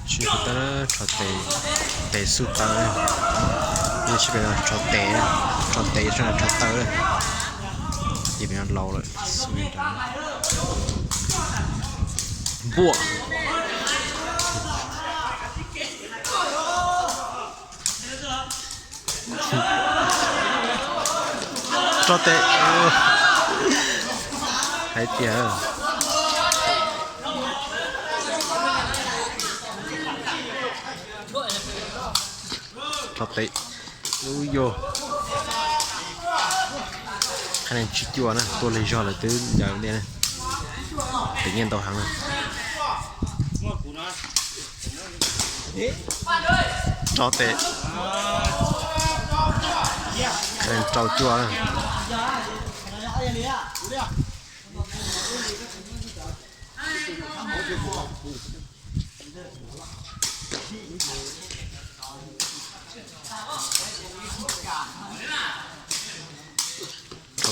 chỉ có tới cho tệ su tơ như chỉ bây giờ cho tệ cho là cho tơ đấy chỉ bây giờ lâu rồi suy đó bùa cho tệ hay tiền cho tệ ui vô khả năng chít chua nè tôi lấy cho là từ giờ đây này tự nhiên tàu hàng này cho tệ khả năng trâu chua nè cho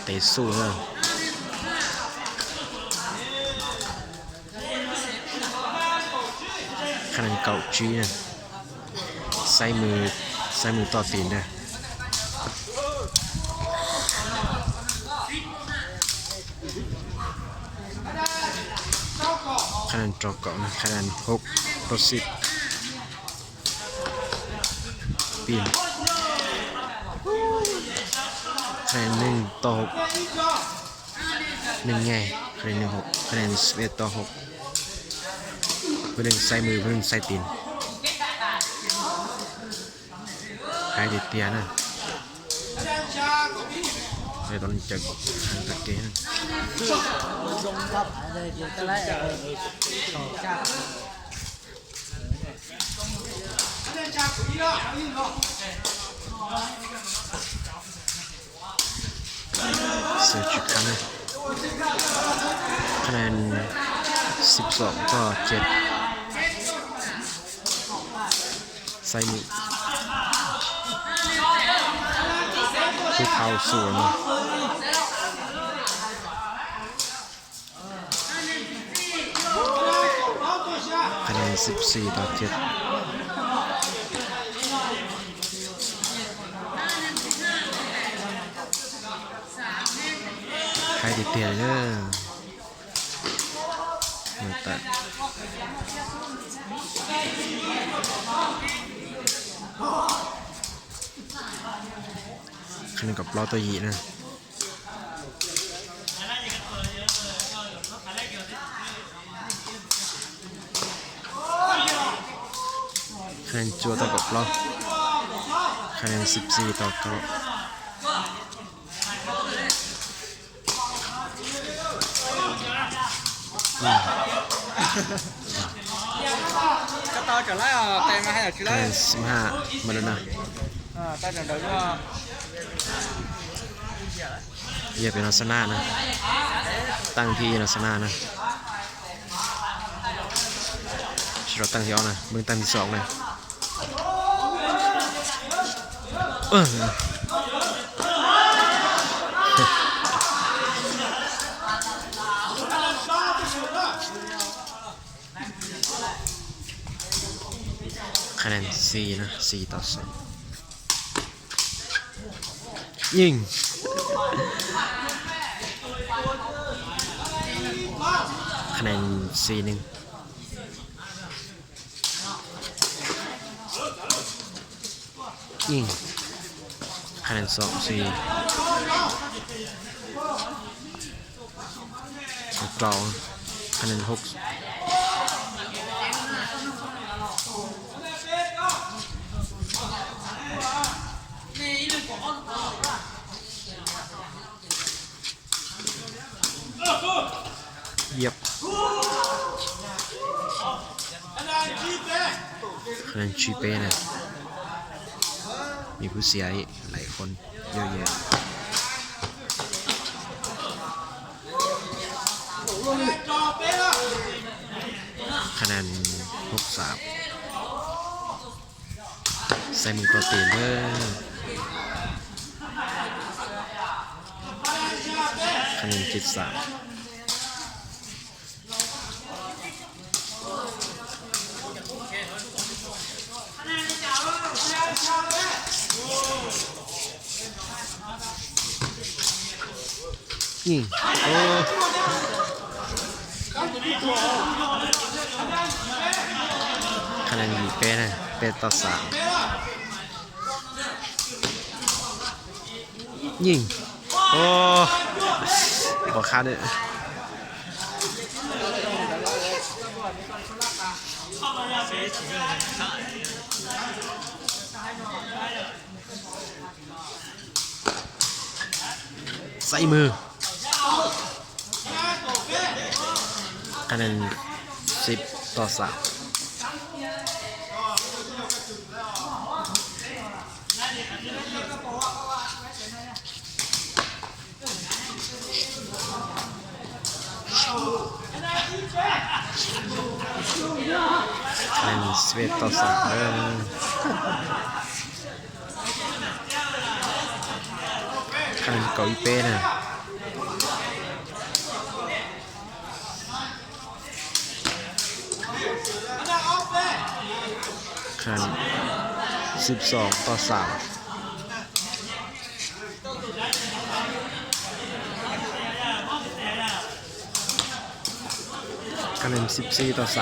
tệ su nữa khả năng cậu trí nè sayมือต่อตีนnèขนาดจอกเกาะนะขนาด6 10ปีนคะแนน1 ต่อ 6 1ไงคะแนน6คะแนน11 ต่อ 6เพื่อนใส่มือเพื่อนใส่ตีนใครติดเตียนะในตอนจักตะเกียนเสือจุดคะแนนคะแนน12 ต่อ 7ใส่มือคือเท้าสวนคะแนน14 ต่อ 7ใครติดเตียนเนี่ยมาตัดขึ้นกับล้อตัวยีนะคะแนนจัวต่อกับล้อคะแนน14 ต่อ 9cái to trở lại tay mà hay là chứคะแน đấy น15มาแล้วนะ tay trở đứng เหยียบเป็นลักษณะนะตั้งที่ลักษณะนะเราตั้งที่เอานะมึงตั้งที่2นะคะแนน4นะ4 ต่อ 2ยิงคะแนน4-1ยิงคะแนน2-4กล่องคะแนน6เหยียบคะแนนชีเป้นะมีผู้เสียหลายคนเยอะแยะคะแนน63ใส่มือต่อตีนเลยคะแนน73 ยิงโอ้คะแนนอยู่เป๊ะนะเป็นต่อ3ยิงโอ้บอกคาดเลยใส่มือคะแนน10 ต่อ 3คะแนน11 ต่อ 3คะแนนเกาอีเป้นะคะแนน12 ต่อ 3คะแนน14 ต่อ 3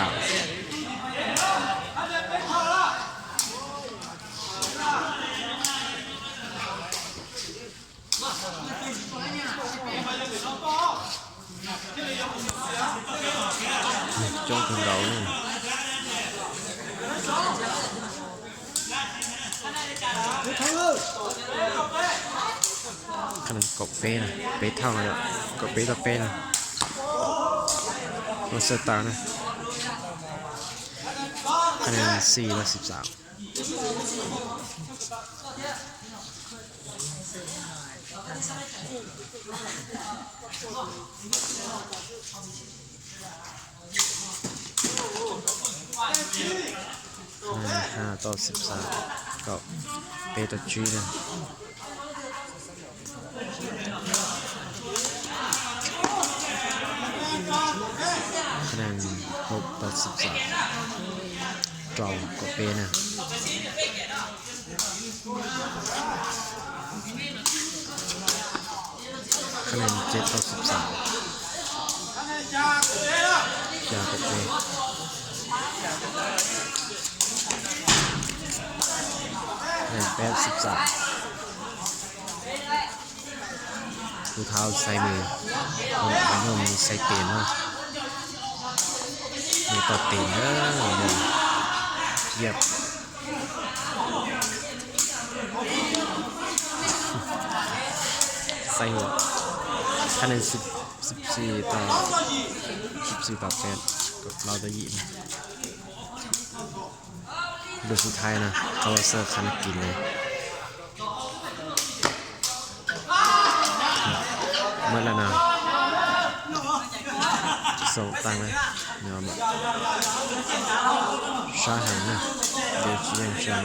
จ้องถึงเราเนี่ยคะแนนกบเป้นะเป้เท่าเลยกบเป้ต่อเป้นะโรเซตานะคะแนน4 และ 135 ต่อ 13ก็เปต่อจีนะคะแนน6 ต่อ 13เจ้าก็เปนะคะแนน7 ต่อ 13ยาก็เป83ดูเท้าใส่มืออันนี้มีใส่เตียนเนาะมีต่อเตียนเนี่ยเยียบใส่หัวคะแนน14 ต่อ 8กับเราจะยิงดูสุดท้ายนะเขาเซอร์คันกินเลยเมื่อแล้วนะส่งตังเลยยอมชาหันนะเดี๋ยวเชียงชา